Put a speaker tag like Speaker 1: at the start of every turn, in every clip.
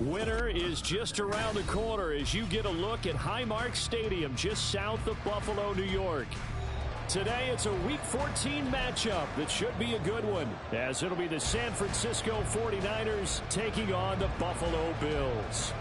Speaker 1: Winter is just around the corner as you get a look at Highmark Stadium just south of Buffalo, New York. Today it's a Week 14 matchup that should be a good one, as it'll be the San Francisco 49ers taking on the Buffalo Bills.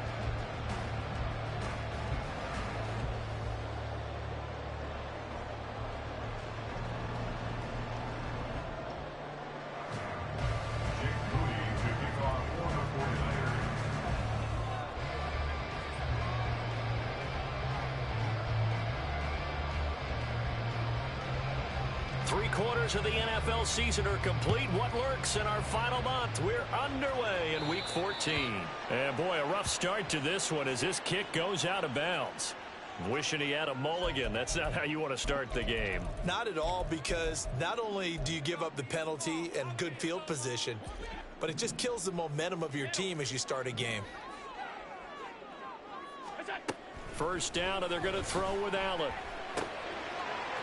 Speaker 1: Three-quarters of the NFL season are complete. What lurks in our final month? We're underway in Week 14. And boy, a rough start to this one as this kick goes out of bounds. Wishing he had a mulligan. That's not how you want to start the game.
Speaker 2: Not at all, because not only do you give up the penalty and good field position, but it just kills the momentum of your team as you start a game.
Speaker 1: First down, and they're going to throw with Allen.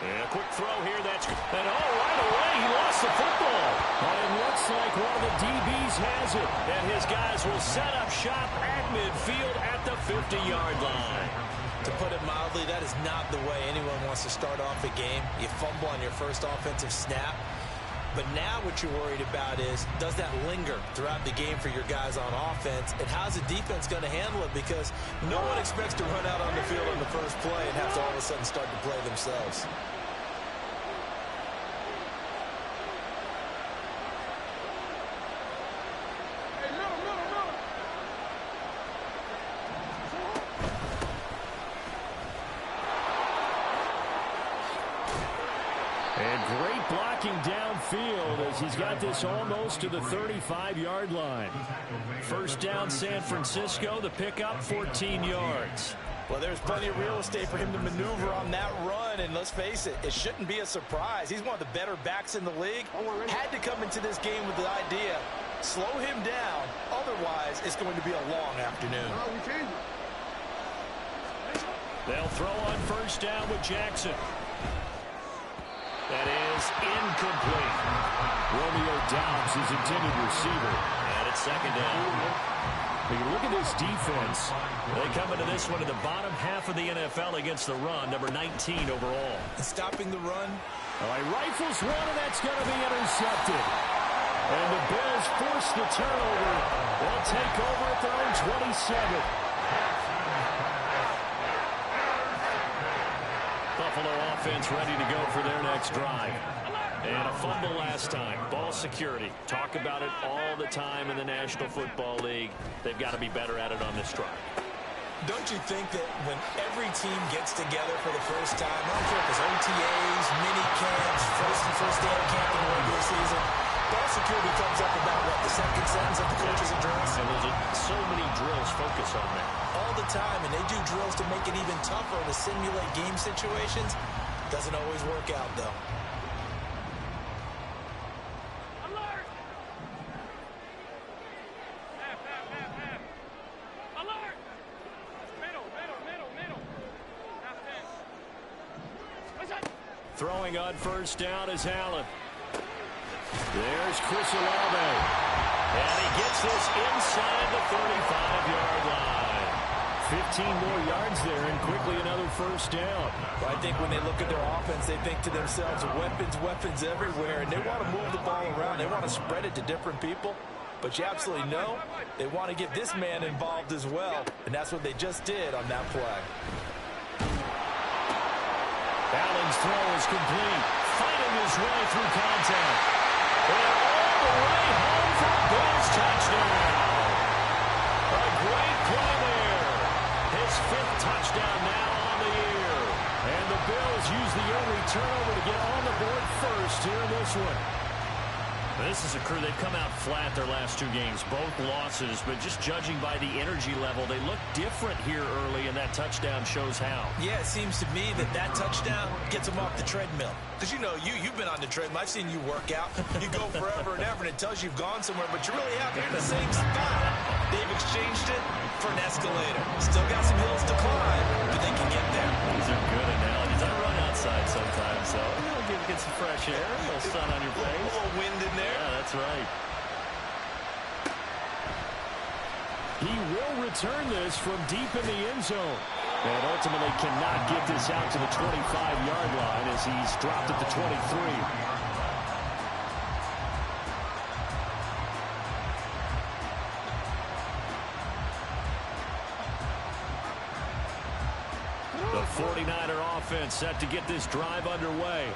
Speaker 1: And a quick throw here. That's and right away he lost the football. But it looks like one of the DBs has it. And his guys will set up shop at midfield at the 50-yard line.
Speaker 2: To put it mildly, that is not the way anyone wants to start off a game. You fumble on your first offensive snap. But now what you're worried about is, does that linger throughout the game for your guys on offense? And how's the defense going to handle it? Because no one expects to run out on the field on the first play and have to all of a sudden start to play themselves.
Speaker 1: And great blocking downfield as he's got this almost to the 35-yard line. First down, San Francisco. The pickup, 14 yards.
Speaker 2: Well, there's plenty of real estate for him to maneuver on that run, and let's face it, it shouldn't be a surprise. He's one of the better backs in the league. Had to come into this game with the idea, slow him down, otherwise it's going to be a long afternoon.
Speaker 1: They'll throw on first down with Jackson. That is incomplete. Romeo Doubs is intended receiver. And it's second down. Look at this defense. They come into this one in the bottom half of the NFL against the run, number 19 overall.
Speaker 2: Stopping the run.
Speaker 1: All right, rifles one, and that's going to be intercepted. And the Bills force the turnover. They'll take over at their own 27. Buffalo offense ready to go for their next drive. And a fumble last time. Ball security. Talk about it all the time in the National Football League. They've got to be better at it on this drive.
Speaker 2: Don't you think that when every team gets together for the first time, I don't care if it's OTAs, mini camps, first day of camp in the regular season, ball security comes up about what, the second sentence of the coach's address?
Speaker 1: And there's so many drills focus on that.
Speaker 2: All the time, and they do drills to make it even tougher to simulate game situations. Doesn't always work out, though.
Speaker 3: Alert! Alert! Middle.
Speaker 1: Throwing on first down is Allen. There's Chris Olave. And he gets this inside the 35-yard line. 15 more yards there and quickly another first down.
Speaker 2: Well, I think when they look at their offense, they think to themselves, weapons everywhere, and they want to move the ball around. They want to spread it to different people. But you absolutely know they want to get this man involved as well, and that's what they just did on that play.
Speaker 1: Allen's throw is complete. Fighting his way through contact. And all the way home for a Bills touchdown. A great play there. His fifth touchdown now on the year. And the Bills use the early turnover to get on the board first here in this one. This is a crew, they've come out flat their last two games, both losses, but just judging by the energy level, they look different here early, and that touchdown shows how.
Speaker 2: Yeah, it seems to me that touchdown gets them off the treadmill. Because, you know, you've been on the treadmill. I've seen you work out. You go forever and ever, and it tells you you've gone somewhere, but you really haven't. You're in the same spot. They've exchanged it for an escalator. Still got some hills to climb, but they can get there.
Speaker 1: These are good analogies. I run outside sometimes, so get some fresh air, a little sun on your face.
Speaker 2: A little wind in there.
Speaker 1: Yeah, that's right. He will return this from deep in the end zone. And ultimately cannot get this out to the 25-yard line as he's dropped at the 23. The 49er offense set to get this drive underway.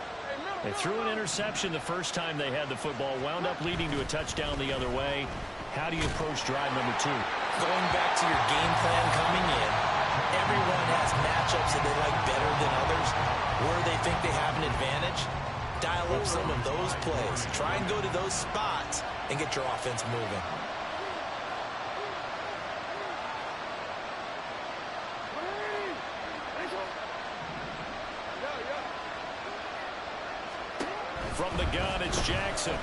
Speaker 1: They threw an interception the first time they had the football, wound up leading to a touchdown the other way. How do you approach drive number 2?
Speaker 2: Going back to your game plan coming in, everyone has matchups that they like better than others, where they think they have an advantage. Dial up some of those plays. Try and go to those spots and get your offense moving.
Speaker 1: From the gun, it's Jackson.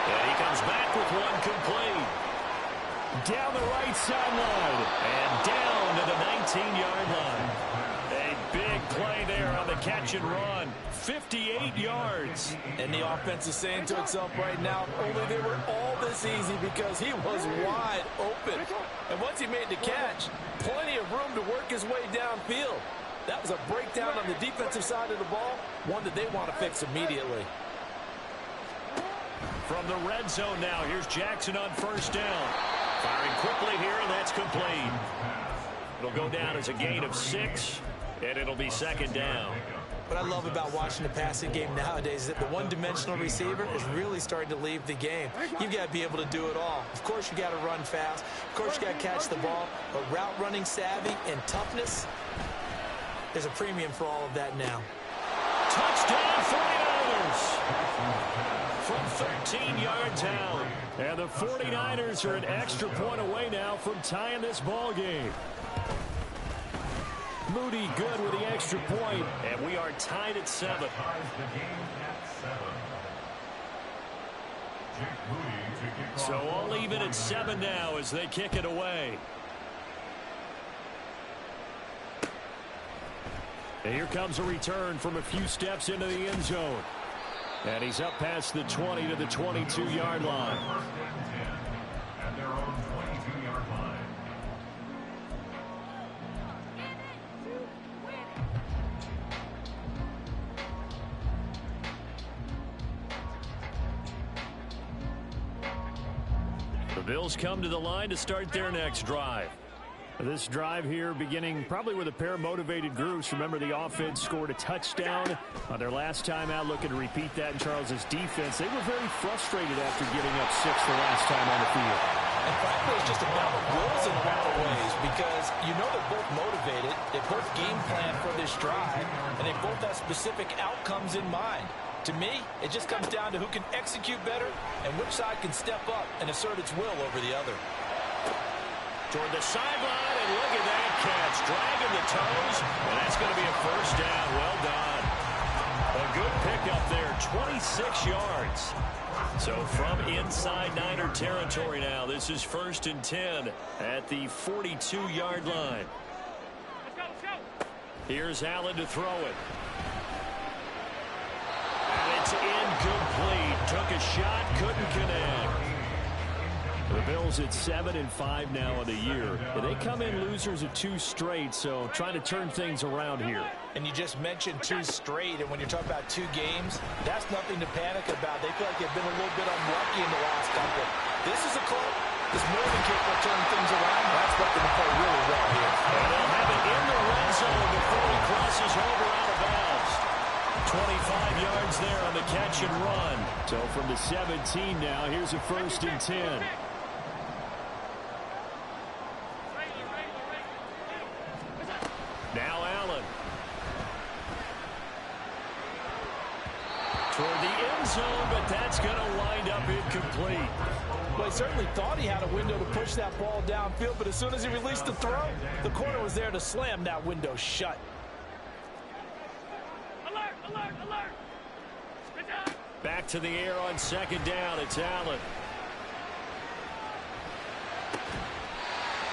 Speaker 1: And he comes back with one complete. Down the right sideline and down to the 19-yard line. A big play there on the catch and run. 58 yards.
Speaker 2: And the offense is saying to itself right now, only they were all this easy because he was wide open. And once he made the catch, plenty of room to work his way downfield. That was a breakdown on the defensive side of the ball, one that they want to fix immediately.
Speaker 1: From the red zone now, here's Jackson on first down. Firing quickly here, and that's complete. It'll go down as a gain of 6, and it'll be second down.
Speaker 2: What I love about watching the passing game nowadays is that the one-dimensional receiver is really starting to leave the game. You've got to be able to do it all. Of course, you got to run fast. Of course, you got to catch the ball. But route running savvy and toughness, there's a premium for all of that now.
Speaker 1: Touchdown 49ers! From 13 yards out. And the 49ers are an extra point away now from tying this ball game. Moody good with the extra point, and we are tied at 7. So all even at 7 now as they kick it away. And here comes a return from a few steps into the end zone. And he's up past the 20 to the 22-yard line.
Speaker 4: At their own 22-yard line.
Speaker 1: The Bills come to the line to start their next drive. This drive here beginning probably with a pair of motivated groups. Remember, the offense scored a touchdown on their last time out, looking to repeat that in Charles's defense. They were very frustrated after giving up 6 the last time on the field.
Speaker 2: And frankly, it's just about wills in a lot of ways because you know they're both motivated, they both game plan for this drive, and they both have specific outcomes in mind. To me, it just comes down to who can execute better and which side can step up and assert its will over the other.
Speaker 1: Toward the sideline, and look at that catch. Dragging the toes, and that's going to be a first down. Well done. A good pickup there, 26 yards. So from inside Niner territory now, this is 1st and 10 at the 42-yard line.
Speaker 3: Let's go.
Speaker 1: Here's Allen to throw it. And it's incomplete. Took a shot, couldn't connect. The Bills at 7-5 now of the year. And they come in losers of 2 straight, so trying to turn things around here.
Speaker 2: And you just mentioned 2 straight, and when you're talking about 2 games, that's nothing to panic about. They feel like they've been a little bit unlucky in the last couple. This is a club that's more than capable of turning things around. That's what they play really well here.
Speaker 1: And they'll have it in the red zone before he crosses over out of bounds. 25 yards there on the catch and run. So from the 17 now, here's a 1st and 10. Now Allen. Toward the end zone, but that's going to wind up incomplete.
Speaker 2: Well, he certainly thought he had a window to push that ball downfield, but as soon as he released the throw, the corner was there to slam that window shut.
Speaker 3: Alert, alert, alert. Good job.
Speaker 1: Back to the air on 2nd down. It's Allen.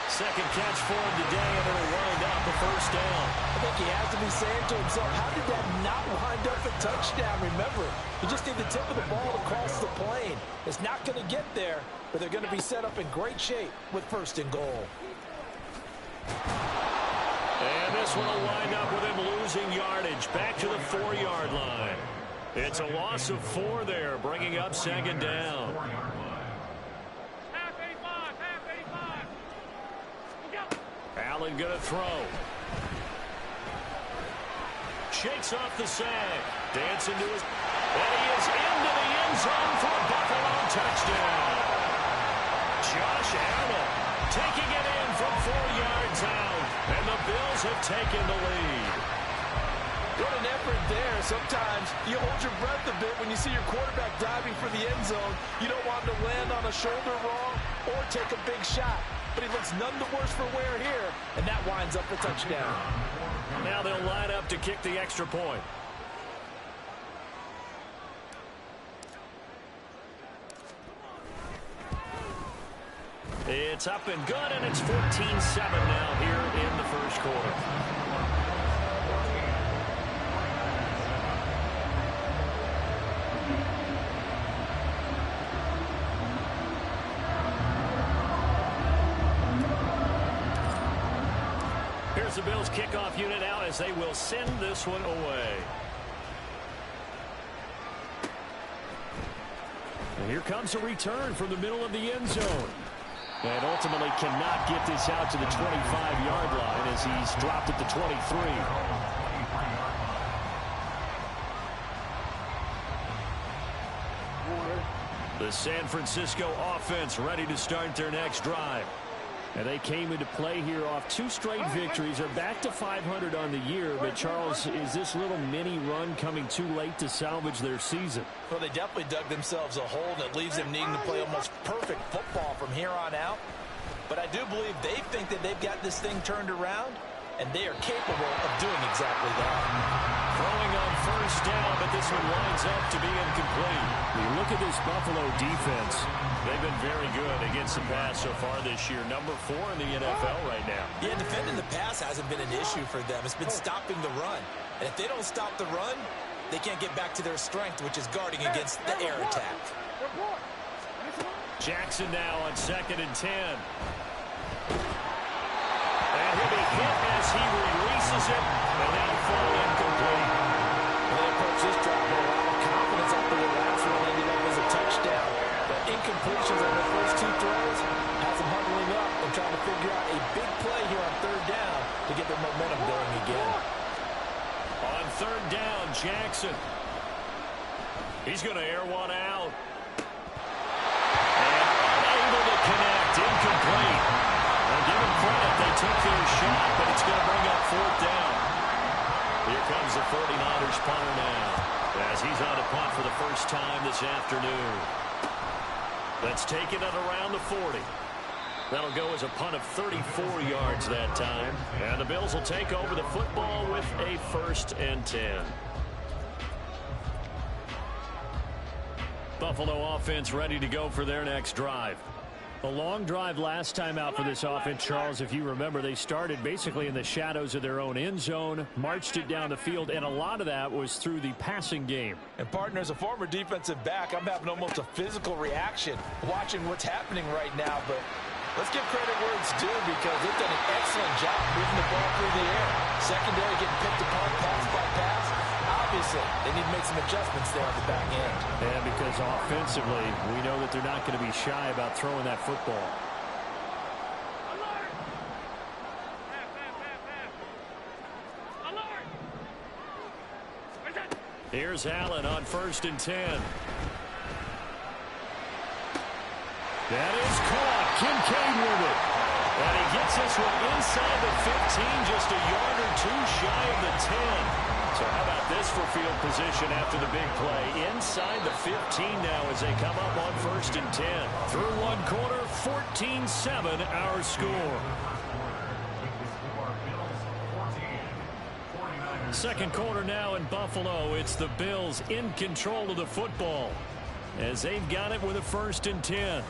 Speaker 1: Second catch for him today, and it'll wind up a first down.
Speaker 2: I think he has to be saying to himself, how did that not wind up a touchdown? Remember, you just need the tip of the ball to cross the plane. It's not going to get there, but they're going to be set up in great shape with 1st and goal.
Speaker 1: And this one will wind up with him losing yardage back to the 4-yard line. It's a loss of 4 there, bringing up 2nd down.
Speaker 3: Half 85, half 85. Look out.
Speaker 1: Allen going to throw. Shakes off the sag. Dancing to his... And he is into the end zone for a Buffalo touchdown. Josh Allen taking it in from 4 yards out. And the Bills have taken the lead.
Speaker 2: What an effort there. Sometimes you hold your breath a bit when you see your quarterback diving for the end zone. You don't want him to land on a shoulder wrong or take a big shot. But he looks none the worse for wear here, and that winds up a touchdown.
Speaker 1: Now they'll line up to kick the extra point. It's up and good, and it's 14-7 now here in the 1st quarter. Here's the Bills kickoff unit out as they will send this one away. And here comes a return from the middle of the end zone. And ultimately cannot get this out to the 25-yard line as he's dropped at the 23. The San Francisco offense ready to start their next drive. And they came into play here off 2 straight victories. They're back to 500 on the year. But, Charles, is this little mini run coming too late to salvage their season?
Speaker 2: Well, they definitely dug themselves a hole that leaves them needing to play almost perfect football from here on out. But I do believe they think that they've got this thing turned around, and they are capable of doing exactly that.
Speaker 1: Throwing on 1st down, but this one winds up to be incomplete. You look at this Buffalo defense. They've been very good against the pass so far this year. Number 4 in the NFL right now.
Speaker 2: Yeah, defending the pass hasn't been an issue for them. It's been stopping the run. And if they don't stop the run, they can't get back to their strength, which is guarding against the air attack.
Speaker 1: Jackson now on 2nd and 10. And he'll be hit as he releases it, and that'll fall incomplete.
Speaker 2: They approach this drive with a lot of confidence after the last one ended up as a touchdown. But incompletions on the first 2 throws has them huddling up and trying to figure out a big play here on 3rd down to get their momentum going again.
Speaker 1: On 3rd down, Jackson. He's going to air one out. And unable to connect, incomplete. Well, give them credit, they took their shot, but it's going to bring up 4th down. Here comes the 49ers punter now, as he's on a punt for the first time this afternoon. Let's take it at around the 40. That'll go as a punt of 34 yards that time. And the Bills will take over the football with a 1st and 10. Buffalo offense ready to go for their next drive. A long drive last time out for this offense, Charles. If you remember, they started basically in the shadows of their own end zone, marched it down the field, and a lot of that was through the passing game.
Speaker 2: And, partner, as a former defensive back, I'm having almost a physical reaction watching what's happening right now. But let's give credit where it's due, because they've done an excellent job moving the ball through the air. Secondary getting picked apart pass by pass. Obviously, they need to make some adjustments there on the back end.
Speaker 1: And because offensively, we know that they're not going to be shy about throwing that football.
Speaker 3: Alert! Half. Alert! Where's that?
Speaker 1: Here's Allen on 1st and 10. That is caught. Kincaid with it. And he gets this one inside the 15, just a yard or 2 shy of the 10. So how about this for field position after the big play? Inside the 15 now as they come up on 1st and 10. Through 1 quarter, 14-7 our score. Second quarter now in Buffalo. It's the Bills in control of the football as they've got it with a 1st and 10.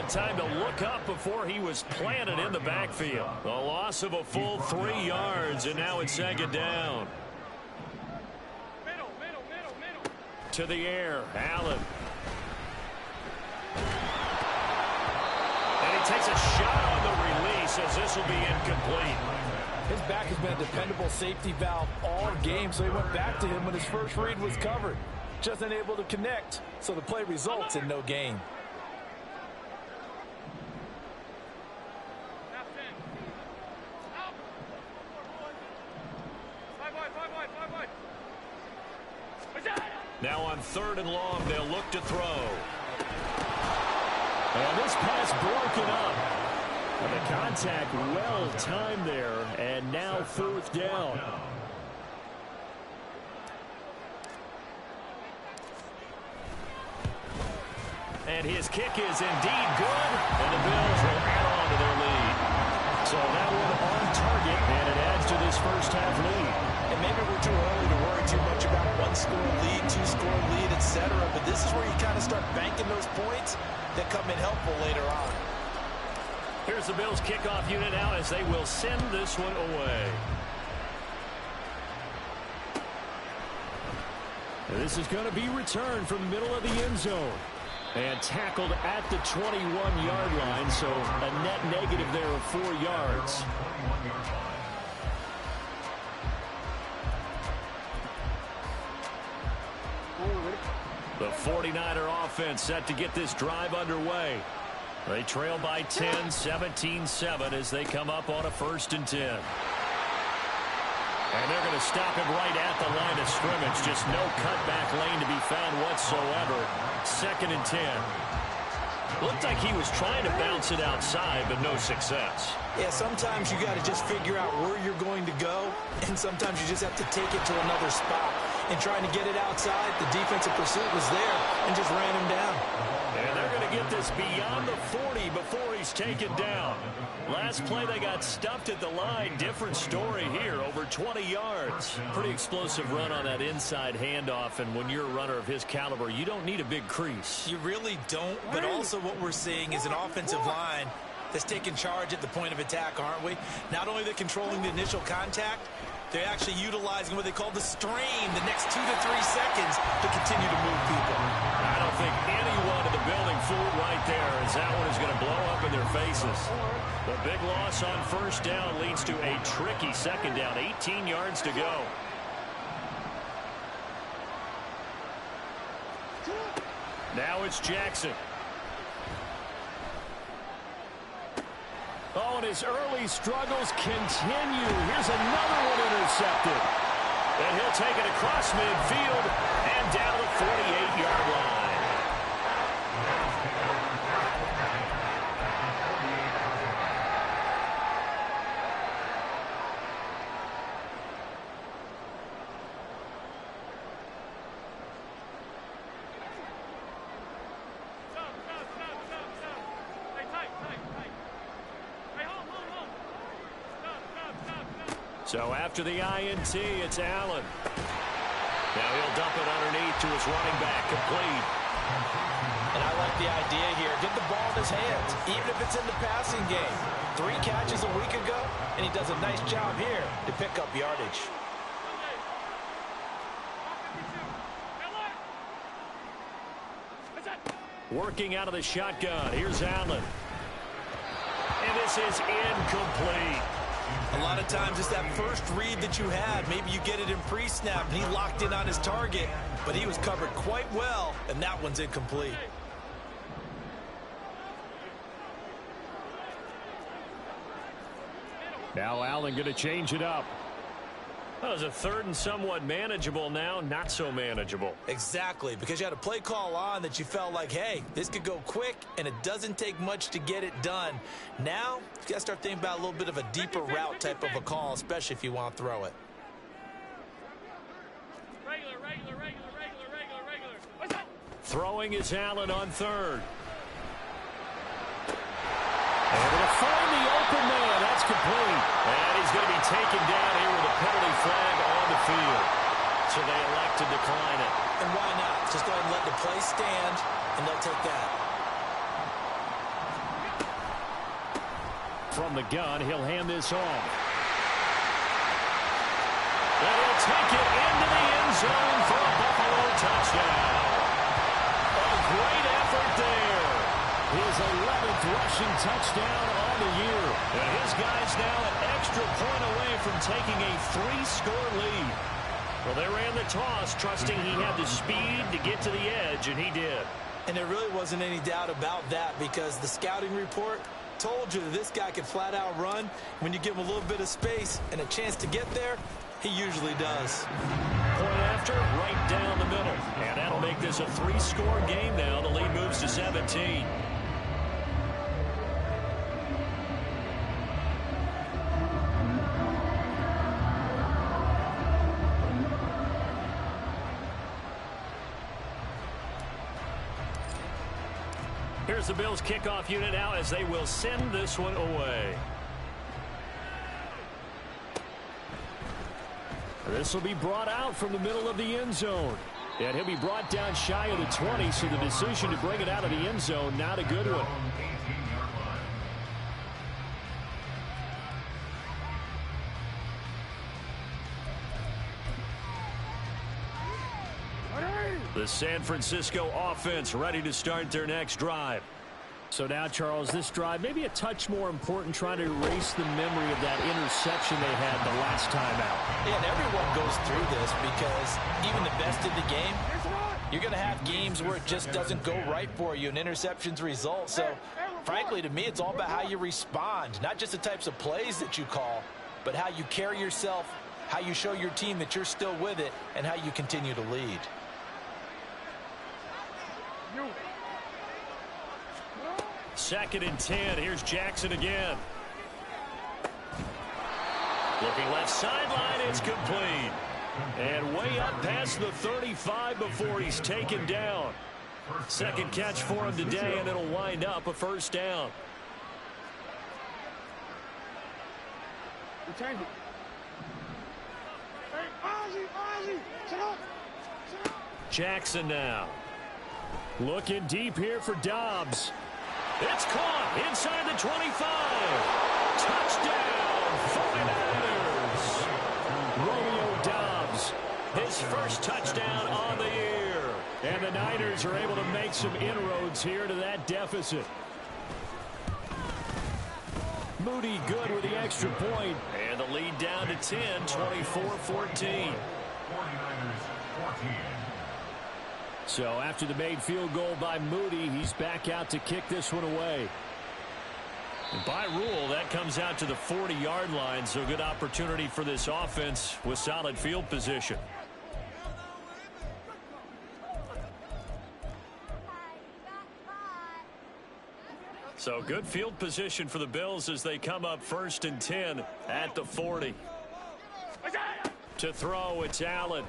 Speaker 1: had time to look up before he was planted in the backfield. A loss of a full 3 yards, and now it's second down.
Speaker 3: Middle.
Speaker 1: To the air, Allen. And he takes a shot on the release as this will be incomplete.
Speaker 5: His back has been a dependable safety valve all game, so he went back to him when his first read was covered. Just unable to connect, so the play results in no gain.
Speaker 1: Now on 3rd and long, they'll look to throw. And this pass broken up. And the contact well timed there, and now 4th down. And his kick is indeed good, and the Bills will add on to their lead. So that one on target, and it adds to this first half lead.
Speaker 2: And maybe we're too early to worry too much about 1-score lead, 2-score lead, etc. But this is where you kind of start banking those points that come in helpful later on.
Speaker 1: Here's the Bills kickoff unit now as they will send this one away. And this is going to be returned from the middle of the end zone. And tackled at the 21-yard line, so a net negative there of 4 yards. The 49er offense set to get this drive underway. They trail by 10, 17-7 as they come up on a 1st and 10. And they're going to stop him right at the line of scrimmage. Just no cutback lane to be found whatsoever. 2nd and 10. Looked like he was trying to bounce it outside, but no success.
Speaker 2: Yeah, sometimes you got to just figure out where you're going to go, and sometimes you just have to take it to another spot. And trying to get it outside, the defensive pursuit was there and just ran him down.
Speaker 1: And they're going to get this beyond the 40 before he's taken down. Last play, they got stuffed at the line. Different story here, over 20 yards. Pretty explosive run on that inside handoff, and when you're a runner of his caliber, you don't need a big crease.
Speaker 2: You really don't, but also what we're seeing is an offensive line that's taking charge at the point of attack, aren't we? Not only they're controlling the initial contact, they're actually utilizing what they call the strain, the next 2 to 3 seconds to continue to move people.
Speaker 1: I don't think anyone in the building fooled right there, as that one is going to blow up in their faces. The big loss on 1st down leads to a tricky 2nd down, 18 yards to go. Now it's Jackson. Oh, and his early struggles continue. Here's another one intercepted. And he'll take it across midfield and down the 48-yard line. So after the INT, it's Allen. Now he'll dump it underneath to his running back, complete.
Speaker 2: And I like the idea here. Get the ball in his hands, even if it's in the passing game. 3 catches a week ago, and he does a nice job here to pick up yardage.
Speaker 1: Working out of the shotgun. Here's Allen. And this is incomplete.
Speaker 2: A lot of times it's that first read that you had. Maybe you get it in pre-snap, and he locked in on his target, but he was covered quite well, and that one's incomplete.
Speaker 1: Now Allen going to change it up. That was a 3rd and somewhat manageable, now not so manageable.
Speaker 2: Exactly, because you had a play call on that you felt like, hey, this could go quick, and it doesn't take much to get it done. Now, you got to start thinking about a little bit of a deeper route type of a call, especially if you want to throw it.
Speaker 3: Regular. What's that?
Speaker 1: Throwing is Allen on 3rd. Able to find the open man. That's complete. And he's going to be taken down here with a penalty flag on the field. So they elect to decline it.
Speaker 2: And why not? Just go ahead and let the play stand, and they'll take that.
Speaker 1: From the gun, he'll hand this off. And he'll take it into the end zone for a Buffalo touchdown. A great effort there. His 11th rushing touchdown on the year. And his guy's now an extra point away from taking a 3-score lead. Well, they ran the toss, trusting he had the speed to get to the edge, and he did.
Speaker 2: And there really wasn't any doubt about that because the scouting report told you that this guy could flat out run. When you give him a little bit of space and a chance to get there, he usually does.
Speaker 1: Point after, right down the middle. And that'll make this a 3-score game now. The lead moves to 17. Here's the Bills kickoff unit now as they will send this one away. This will be brought out from the middle of the end zone. And he'll be brought down shy of the 20, so the decision to bring it out of the end zone, not a good one. The San Francisco offense ready to start their next drive. So now, Charles, this drive maybe a touch more important, trying to erase the memory of that interception they had the last time out.
Speaker 2: Yeah, and everyone goes through this because even the best in the game, you're going to have games where it just doesn't go right for you and interceptions result. So, frankly, to me, it's all about how you respond, not just the types of plays that you call, but how you carry yourself, how you show your team that you're still with it, and how you continue to lead.
Speaker 1: Second and 10. Here's Jackson again. Looking left sideline. It's complete. And way up past the 35 before he's taken down. Second catch for him today, and it'll wind up a first down. Jackson now. Looking deep here for Dobbs. It's caught inside the 25. Touchdown, 49ers. Romeo Dobbs, his first touchdown on the year. And the Niners are able to make some inroads here to that deficit. Moody good with the extra point. And the lead down to 10, 24-14. So after the made field goal by Moody, he's back out to kick this one away. And by rule, that comes out to the 40-yard line, so good opportunity for this offense with solid field position. So good field position for the Bills as they come up 1st and 10 at the 40. To throw, it's Allen.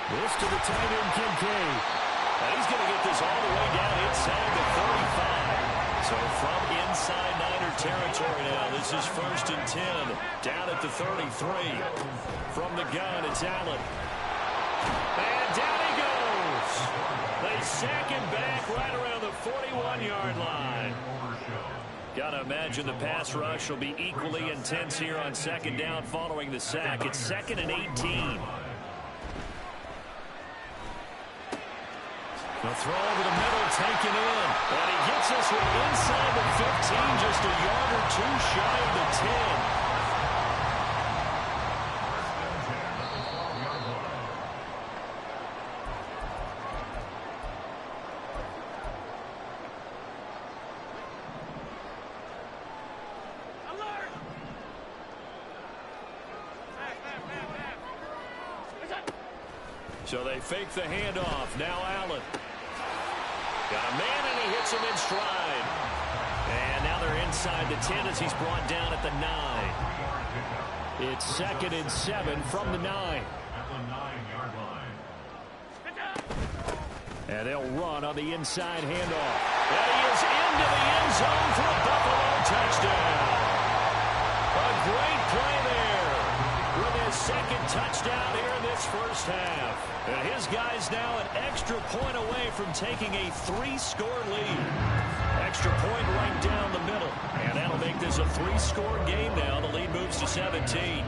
Speaker 1: This to the tight end, Kincaid. And he's going to get this all the way down inside the 45. So from inside Niner territory now, this is 1st and 10. Down at the 33. From the gun, it's Allen. And down he goes. They sack him back right around the 41-yard line. Got to imagine the pass rush will be equally intense here on 2nd down following the sack. It's 2nd and 18. The throw over the middle, taken in. And he gets this one inside the 15, just a yard or two shy of the 10. So they fake the handoff. Now Allen. Got a man, and he hits him in stride. And now they're inside the 10 as he's brought down at the 9. It's 2nd and 7 from the 9.
Speaker 4: At the 9-yard line.
Speaker 1: And they'll run on the inside handoff. And he is into the end zone for a Buffalo touchdown. A great play there with his 2nd touchdown here in this first half. And his guy's now an extra point away from taking a 3-score lead. extra point right down the middle. And that'll make this a 3-score game now. The lead moves to 17.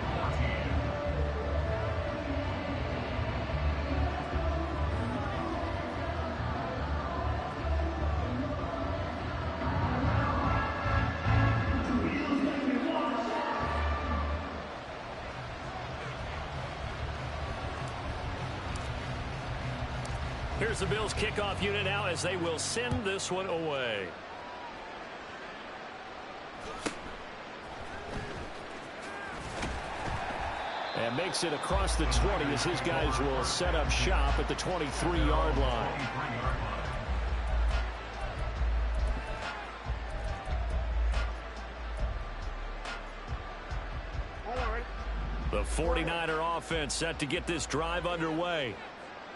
Speaker 1: Here's the Bills kickoff unit now as they will send this one away. And makes it across the 20 as his guys will set up shop at the 23-yard line. The 49er offense set to get this drive underway.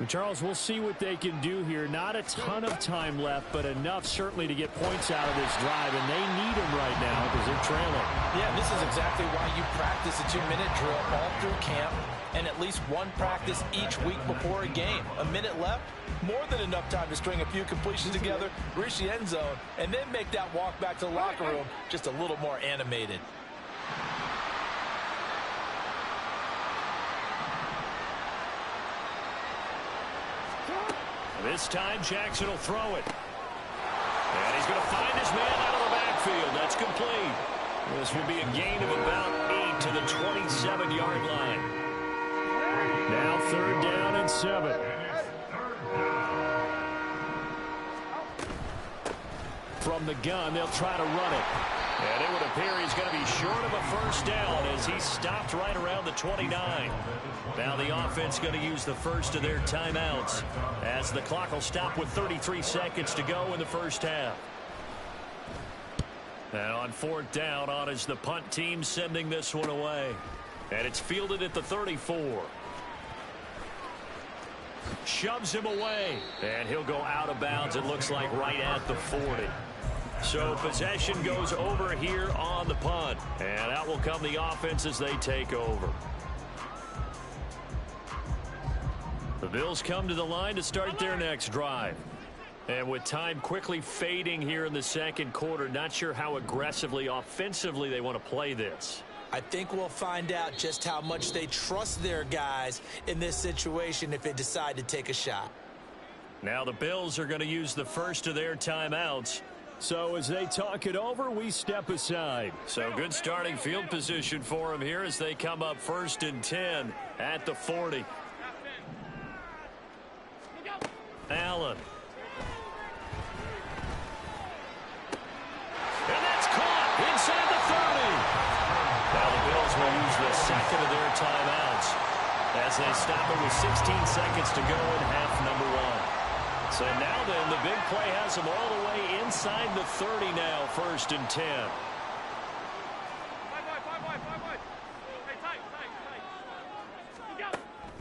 Speaker 6: Charles, we'll see what they can do here. Not a ton of time left, but enough certainly to get points out of this drive, and they need them right now because they're trailing.
Speaker 2: Yeah, this is exactly why you practice a 2-minute drill all through camp and at least one practice each week before a game. A minute left, more than enough time to string a few completions together, reach the end zone, and then make that walk back to the locker room just a little more animated.
Speaker 1: This time, Jackson will throw it. And he's going to find his man out of the backfield. That's complete. This will be a gain of about 8 to the 27-yard line. Now 3rd down and 7. From the gun, they'll try to run it. And it would appear he's going to be short of a first down as he stopped right around the 29. Now the offense going to use the first of their timeouts as the clock will stop with 33 seconds to go in the first half. And on 4th down, on is the punt team sending this one away. And it's fielded at the 34. Shoves him away. And he'll go out of bounds, it looks like, right at the 40. So possession goes over here on the punt. And out will come the offense as they take over. The Bills come to the line to start their next drive. And with time quickly fading here in the second quarter, not sure how aggressively, offensively they want to play this.
Speaker 2: I think we'll find out just how much they trust their guys in this situation if they decide to take a shot.
Speaker 1: Now the Bills are going to use the first of their timeouts. So as they talk it over, we step aside. So good starting field position for them here as they come up 1st and 10 at the 40. Allen. And that's caught inside the 30. Now the Bills will use the second of their timeouts as they stop it with 16 seconds to go in half number 1. So now then, the big play has them all the way inside the 30 now, 1st and 10.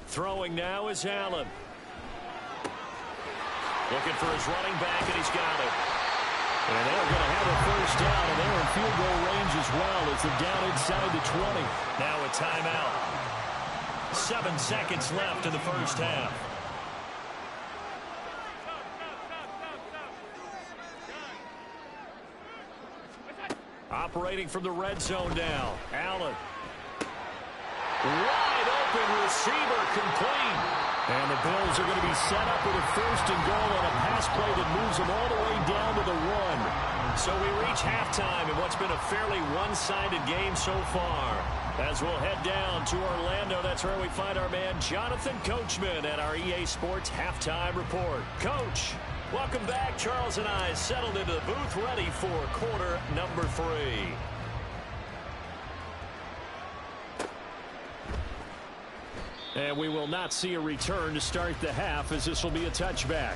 Speaker 1: Throwing now is Allen. Looking for his running back, and he's got it. And they're going to have a first down, and they're in field goal range as well as they're down inside the 20. Now a timeout. 7 seconds left in the first half. Operating from the red zone now. Allen. Wide open receiver, complete. And the Bills are going to be set up with a 1st and goal on a pass play that moves them all the way down to the 1. So we reach halftime in what's been a fairly one-sided game so far. As we'll head down to Orlando, that's where we find our man Jonathan Coachman at our EA Sports Halftime Report. Coach, welcome back. Charles and I settled into the booth ready for quarter number 3. And we will not see a return to start the half as this will be a touchback.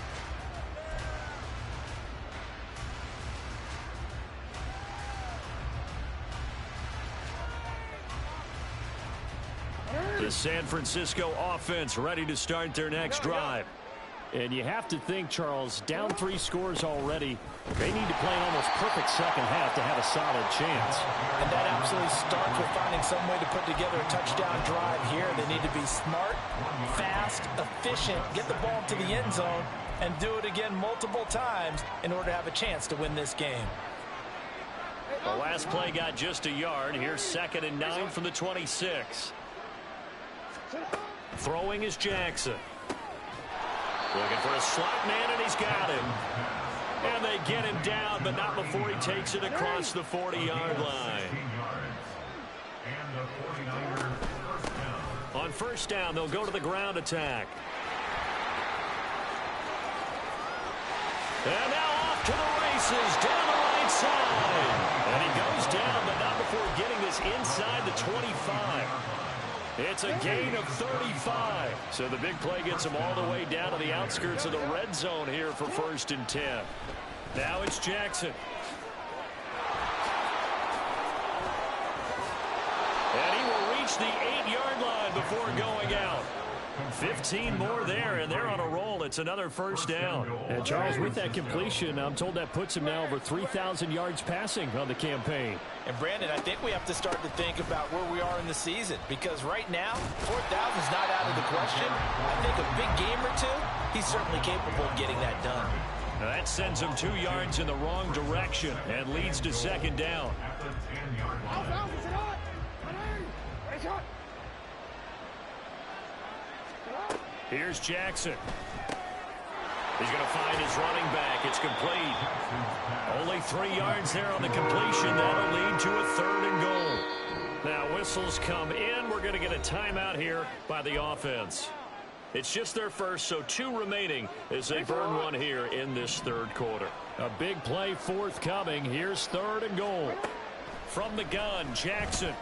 Speaker 1: The San Francisco offense ready to start their next drive.
Speaker 6: And you have to think, Charles, down 3 scores already. They need to play an almost perfect second half to have a solid chance.
Speaker 2: And that absolutely starts with finding some way to put together a touchdown drive here. They need to be smart, fast, efficient, get the ball to the end zone,
Speaker 5: and do it again multiple times in order to have a chance to win this game.
Speaker 6: The last play got just a yard. Here's 2nd and 9 from the 26. Throwing is Jackson. Looking for a slot man, and he's got him. And they get him down, but not before he takes it across the 40-yard line. On first down, they'll go to the ground attack. And now off to the races down the right side. And he goes down, but not before getting this inside the 25. It's a gain of 35. So the big play gets him all the way down to the outskirts of the red zone here for 1st and 10. Now it's Jackson. And he will reach the 8-yard line before going out. 15 more there, and they're on a roll. It's another first down. And Charles, with that completion, I'm told that puts him now over 3,000 yards passing on the campaign.
Speaker 5: And Brandon, I think we have to start to think about where we are in the season, because right now, 4,000 is not out of the question. I think a big game or two, he's certainly capable of getting that done.
Speaker 6: Now that sends him 2 yards in the wrong direction and leads to 2nd down. Here's Jackson. He's going to find his running back. It's complete. Only 3 yards there on the completion. That'll lead to a 3rd and goal. Now whistles come in. We're going to get a timeout here by the offense. It's just their first, so 2 remaining as they burn one here in this 3rd quarter. A big play forthcoming. Here's 3rd and goal. From the gun, Jackson.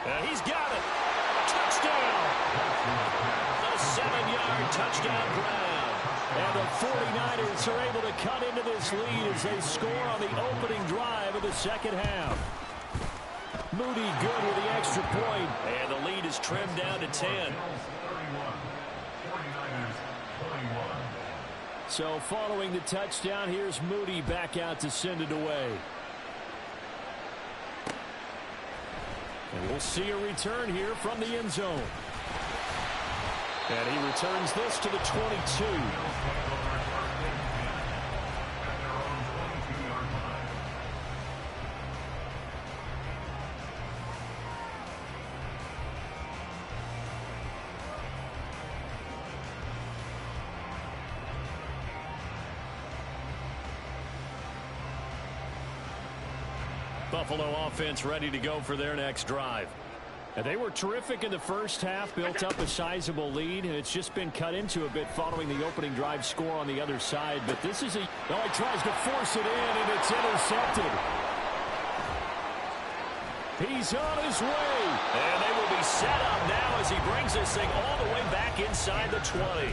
Speaker 6: And he's got it. Touchdown. A 7-yard touchdown grab. And the 49ers are able to cut into this lead as they score on the opening drive of the 2nd half. Moody good with the extra point. And the lead is trimmed down to 10. So following the touchdown, here's Moody back out to send it away. And we'll see a return here from the end zone. And he returns this to the 22. Buffalo offense ready to go for their next drive. And they were terrific in the first half, built up a sizable lead, and it's just been cut into a bit following the opening drive score on the other side. But this is he tries to force it in, and it's intercepted. He's on his way. And they will be set up now as he brings this thing all the way back inside the 20.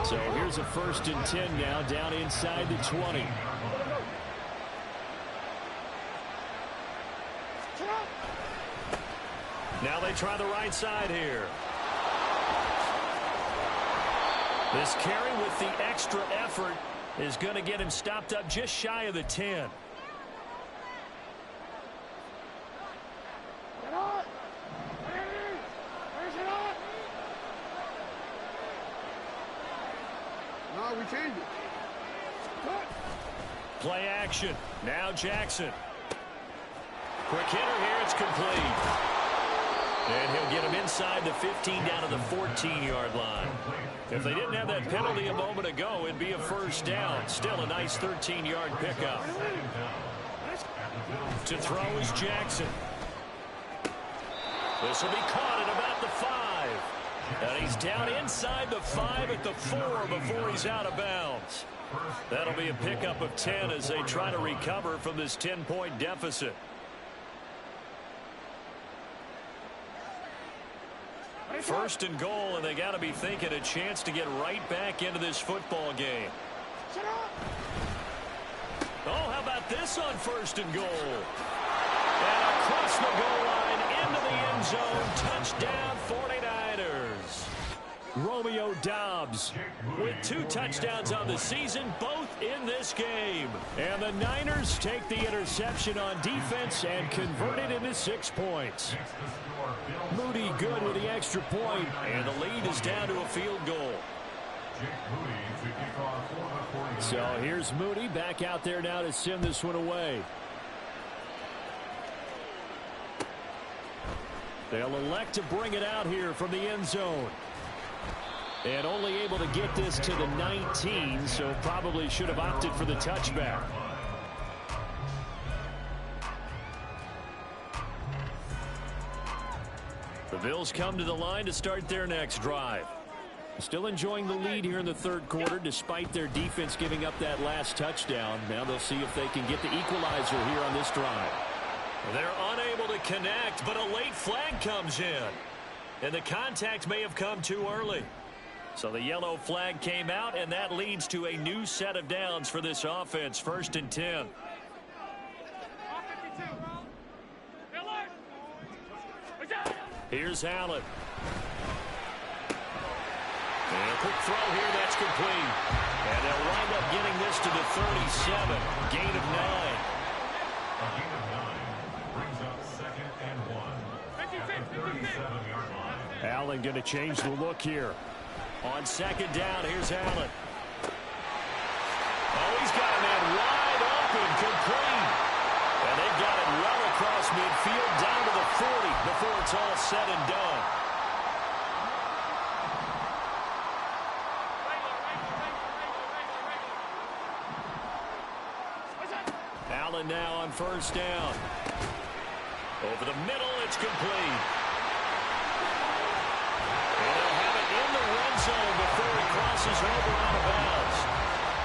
Speaker 6: So here's a 1st and 10 now, down inside the 20. Now they try the right side here. This carry with the extra effort is going to get him stopped up just shy of the 10.
Speaker 7: No, we change it.
Speaker 6: Play action. Now Jackson. Quick hitter here. It's complete. And he'll get him inside the 15 down to the 14-yard line. If they didn't have that penalty a moment ago, it'd be a first down. Still a nice 13-yard pickup. To throw is Jackson. This will be caught at about the 5. And he's down inside the 5 at the 4 before he's out of bounds. That'll be a pickup of 10 as they try to recover from this 10-point deficit. First and goal, and they got to be thinking a chance to get right back into this football game. Oh, how about this on 1st and goal? And across the goal line into the end zone. Touchdown 49ers. Romeo Doubs Dobbs with 2 touchdowns on the season, both in this game. And the Niners take the interception on defense and convert it into 6 points. Moody good with the extra point, and the lead is down to a field goal. So here's Moody back out there now to send this one away. They'll elect to bring it out here from the end zone. And only able to get this to the 19, so probably should have opted for the touchback. The Bills come to the line to start their next drive. Still enjoying the lead here in the third quarter despite their defense giving up that last touchdown. Now they'll see if they can get the equalizer here on this drive. They're unable to connect, but a late flag comes in. And the contact may have come too early. So the yellow flag came out, and that leads to a new set of downs for this offense. 1st and 10. Here's Allen. And a quick throw here, that's complete. And they'll wind up getting this to the 37. Gain of 9.
Speaker 4: A gain of 9 brings up 2nd and 1 at the 37-yard line.
Speaker 6: Allen going to change the look here. On 2nd down, here's Allen. Oh, he's got a man wide open, complete. And they've got it well across midfield, down to the 40 before it's all said and done. Allen now on 1st down. Over the middle, it's complete. And they'll have it in the red zone before he crosses over out of bounds.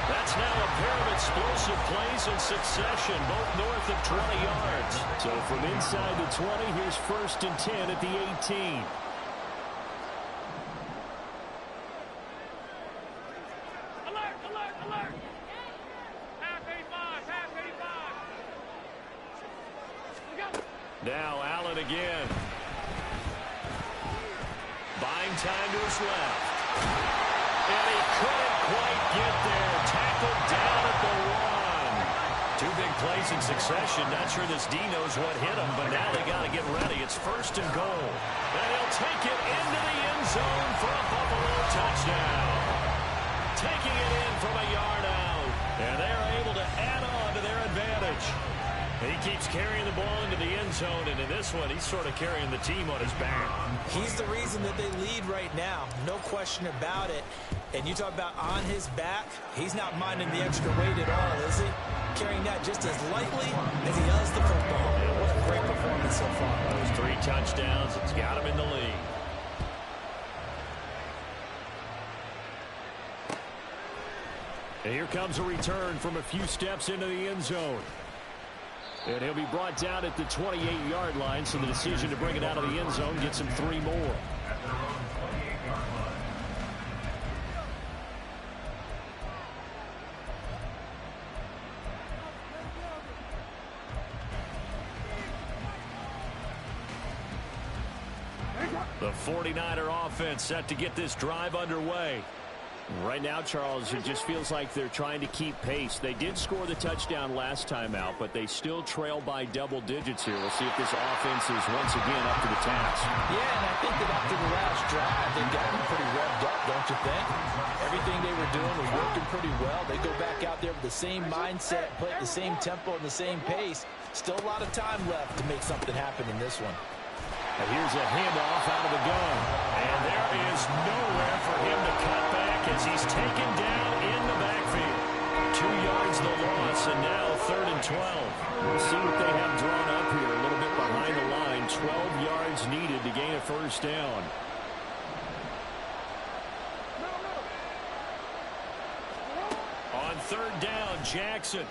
Speaker 6: That's now a pair of explosive plays in succession, both north of 20 yards. So from inside the 20, here's 1st and 10 at the 18.
Speaker 3: Alert, alert, alert. Half 85, half 85.
Speaker 6: Now Allen again. Buying time to his left. And he couldn't quite get there. Tackled down at the 1. 2 big plays in succession. Not sure this D knows what hit him, but now they got to get ready. It's 1st and goal. And he'll take it into the end zone for a Buffalo touchdown. Taking it in from a yard out. And they're able to add on to their advantage. He keeps carrying the ball into the end zone, and in this one, he's sort of carrying the team on his back.
Speaker 2: He's the reason that they lead right now. No question about it. And you talk about on his back, he's not minding the extra weight at all, is he? Carrying that just as lightly as he does the football. What a great performance so far.
Speaker 6: Those 3 touchdowns, it's got him in the lead. And here comes a return from a few steps into the end zone. And he'll be brought down at the 28-yard line, so the decision to bring it out of the end zone gets him 3 more.
Speaker 4: At their own 28-yard line.
Speaker 6: The 49er offense set to get this drive underway. Right now, Charles, it just feels like they're trying to keep pace. They did score the touchdown last time out, but they still trail by double digits here. We'll see if this offense is once again up to the task.
Speaker 5: Yeah, and I think that after the last drive, they've gotten pretty revved up, don't you think? Everything they were doing was working pretty well. They go back out there with the same mindset, play at the same tempo and the same pace. Still a lot of time left to make something happen in this one.
Speaker 6: And here's a handoff out of the gun. And there is nowhere for him to cut back as he's taken down in the backfield. 2 yards the loss, and now 3rd and 12. We'll see what they have drawn up here. A little bit behind the line. 12 yards needed to gain a 1st down. On 3rd down, Jackson.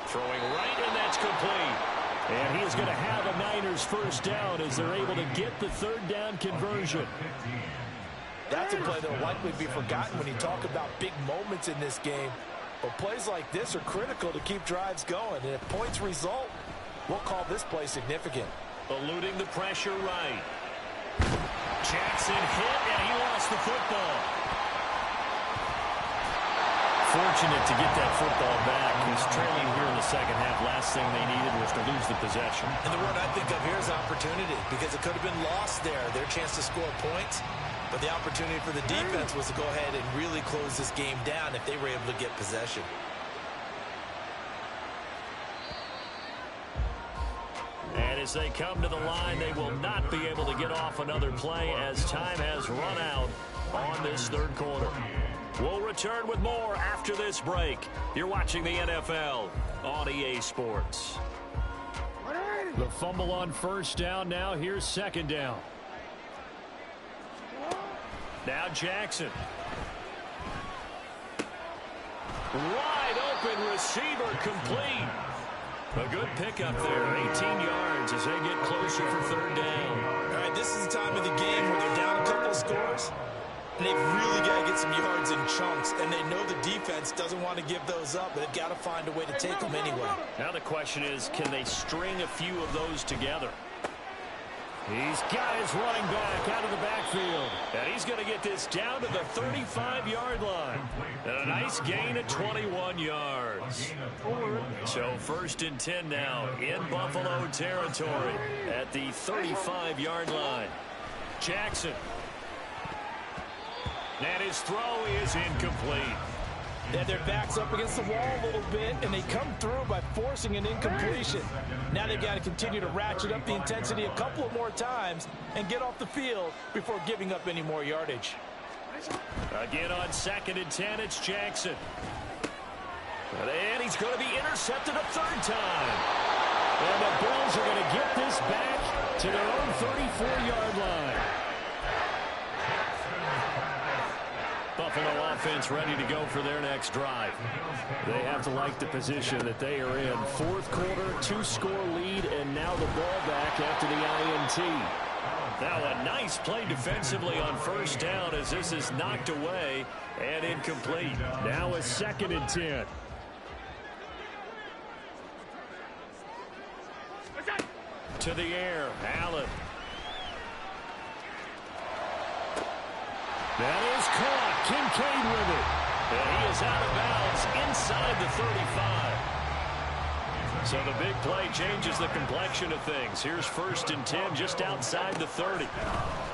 Speaker 6: Throwing right, and that's complete. And he is going to have a Niners 1st down as they're able to get the 3rd down conversion.
Speaker 5: That's a play that will likely be forgotten when you talk about big moments in this game. But plays like this are critical to keep drives going. And if points result, we'll call this play significant.
Speaker 6: Eluding the pressure right. Jackson hit, and he lost the football. Fortunate to get that football back. He's trailing here in the second half. Last thing they needed was to lose the possession.
Speaker 2: And the word I think of here is opportunity, because it could have been lost there. Their chance to score points. But the opportunity for the defense was to go ahead and really close this game down if they were able to get possession.
Speaker 6: And as they come to the line, they will not be able to get off another play as time has run out on this third quarter. We'll return with more after this break. You're watching the NFL on EA Sports. The fumble on first down. Now here's second down. Now Jackson. Wide open receiver, complete. A good pickup there, 18 yards as they get closer for third down.
Speaker 2: All right, this is the time of the game where they're down a couple of scores, and they've really got to get some yards in chunks, and they know the defense doesn't want to give those up, but they've got to find a way to take them anyway.
Speaker 6: Now the question is, can they string a few of those together? He's got his running back out of the backfield. And he's going to get this down to the 35-yard line. And a nice gain of 21 yards. So 1st and 10 now in Buffalo territory at the 35-yard line. Jackson. And his throw is incomplete.
Speaker 5: They had their backs up against the wall a little bit, and they come through by forcing an incompletion. Now they've got to continue to ratchet up the intensity a couple of more times and get off the field before giving up any more yardage.
Speaker 6: Again on 2nd and 10, it's Jackson. And he's going to be intercepted a third time. And the Bills are going to get this back to their own 34-yard line. Buffalo offense ready to go for their next drive. They have to like the position that they are in. 4th quarter, 2-score lead, and now the ball back after the INT. Now a nice play defensively on first down as this is knocked away and incomplete. Now a 2nd and 10. To the air, Allen. That is caught. Kincaid with it. And he is out of bounds inside the 35. So the big play changes the complexion of things. Here's 1st and 10 just outside the 30.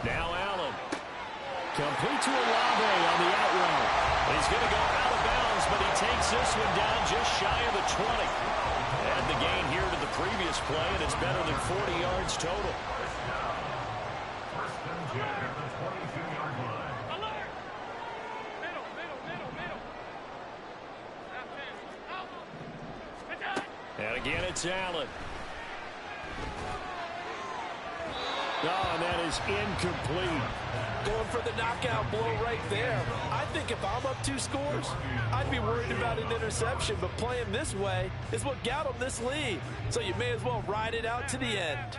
Speaker 6: Now Allen. Complete to Olave on the out route. He's going to go out of bounds, but he takes this one down just shy of the 20. Add the gain here to the previous play, and it's better than 40 yards total. And again, it's Allen. Oh, and that is incomplete.
Speaker 5: Going for the knockout blow right there. I think if I'm up 2 scores, I'd be worried about an interception, but playing this way is what got them this lead. So you may as well ride it out to the end.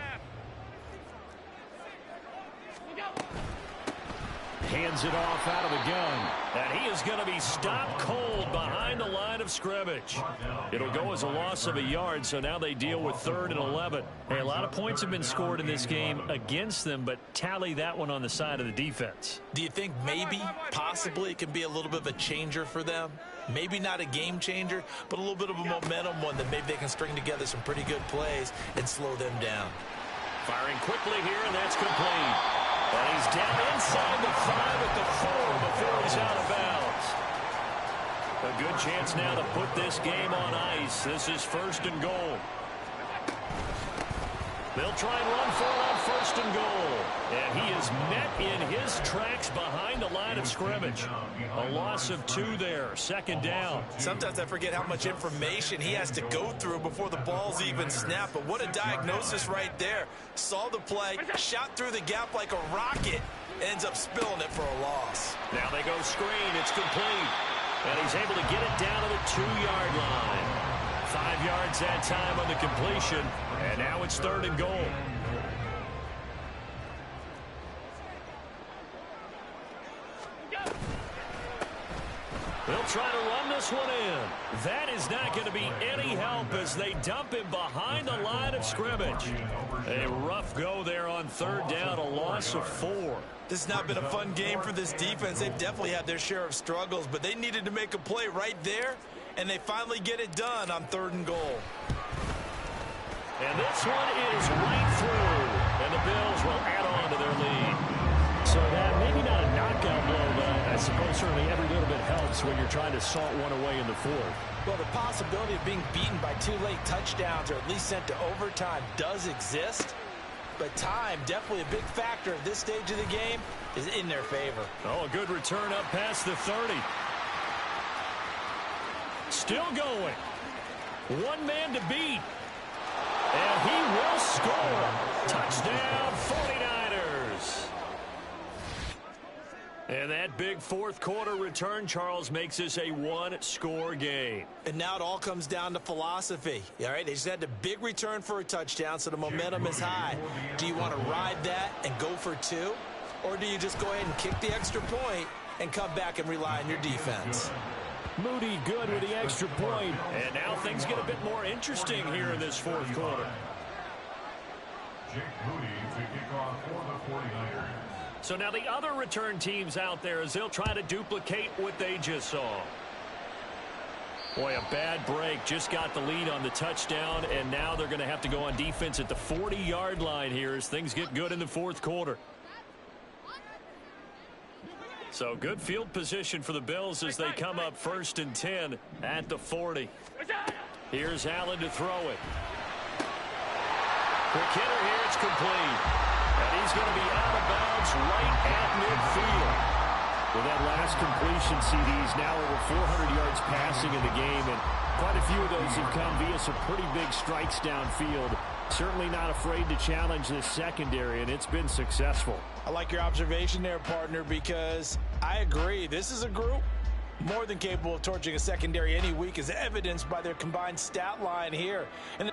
Speaker 6: Hands it off out of the gun. And he is going to be stopped cold behind the line of scrimmage. It'll go as a loss of a yard, so now they deal with 3rd and 11. Hey, a lot of points have been scored in this game against them, but tally that one on the side of the defense.
Speaker 2: Do you think maybe, possibly, it can be a little bit of a changer for them? Maybe not a game changer, but a little bit of a momentum one that maybe they can string together some pretty good plays and slow them down.
Speaker 6: Firing quickly here, and that's complete. And he's down inside the 5 at the 4 before he's out of bounds. A good chance now to put this game on ice. This is 1st and goal. They'll try and run for it on 1st and goal. And he is met in his tracks behind the line of scrimmage. A loss of 2 there. 2nd down.
Speaker 2: Sometimes I forget how much information he has to go through before the ball's even snapped. But what a diagnosis right there. Saw the play, shot through the gap like a rocket, ends up spilling it for a loss.
Speaker 6: Now they go screen. It's complete. And he's able to get it down to the 2-yard line. 5 yards that time on the completion. And now it's 3rd and goal. They'll try to run this one in. That is not going to be any help as they dump him behind the line of scrimmage. A rough go there on third down, a loss of 4.
Speaker 2: This has not been a fun game for this defense. They've definitely had their share of struggles, but they needed to make a play right there, and they finally get it done on 3rd and goal.
Speaker 6: And this one is right through, and the Bills will add on to their lead. So that maybe not a knockout blow, but I suppose certainly every little bit helps when you're trying to salt one away in the 4th.
Speaker 2: Well, the possibility of being beaten by 2 late touchdowns or at least sent to overtime does exist. But time, definitely a big factor at this stage of the game, is in their favor.
Speaker 6: Oh, a good return up past the 30. Still going. One man to beat. And he will score. Touchdown, 49ers. And that big 4th quarter return, Charles, makes this a 1-score game.
Speaker 2: And now it all comes down to philosophy. All right, they just had a big return for a touchdown, so the momentum is high. Do you want to ride that and go for 2? Or do you just go ahead and kick the extra point and come back and rely on your defense?
Speaker 6: Moody good with the extra point. And now things get a bit more interesting here in this 4th quarter.
Speaker 4: Jake Moody to kick off for the 49ers.
Speaker 6: So now the other return teams out there as they'll try to duplicate what they just saw. Boy, a bad break. Just got the lead on the touchdown, and now they're going to have to go on defense at the 40-yard line here as things get good in the 4th quarter. So good field position for the Bills as they come up 1st and 10 at the 40. Here's Allen to throw it. Quick hitter here, it's complete. And he's going to be out of bounds right at midfield. With that last completion, CD's now over 400 yards passing in the game, and quite a few of those have come via some pretty big strikes downfield. Certainly not afraid to challenge this secondary, and it's been successful.
Speaker 2: I like your observation there, partner, because I agree. This is a group more than capable of torching a secondary any week, as evidenced by their combined stat line here. And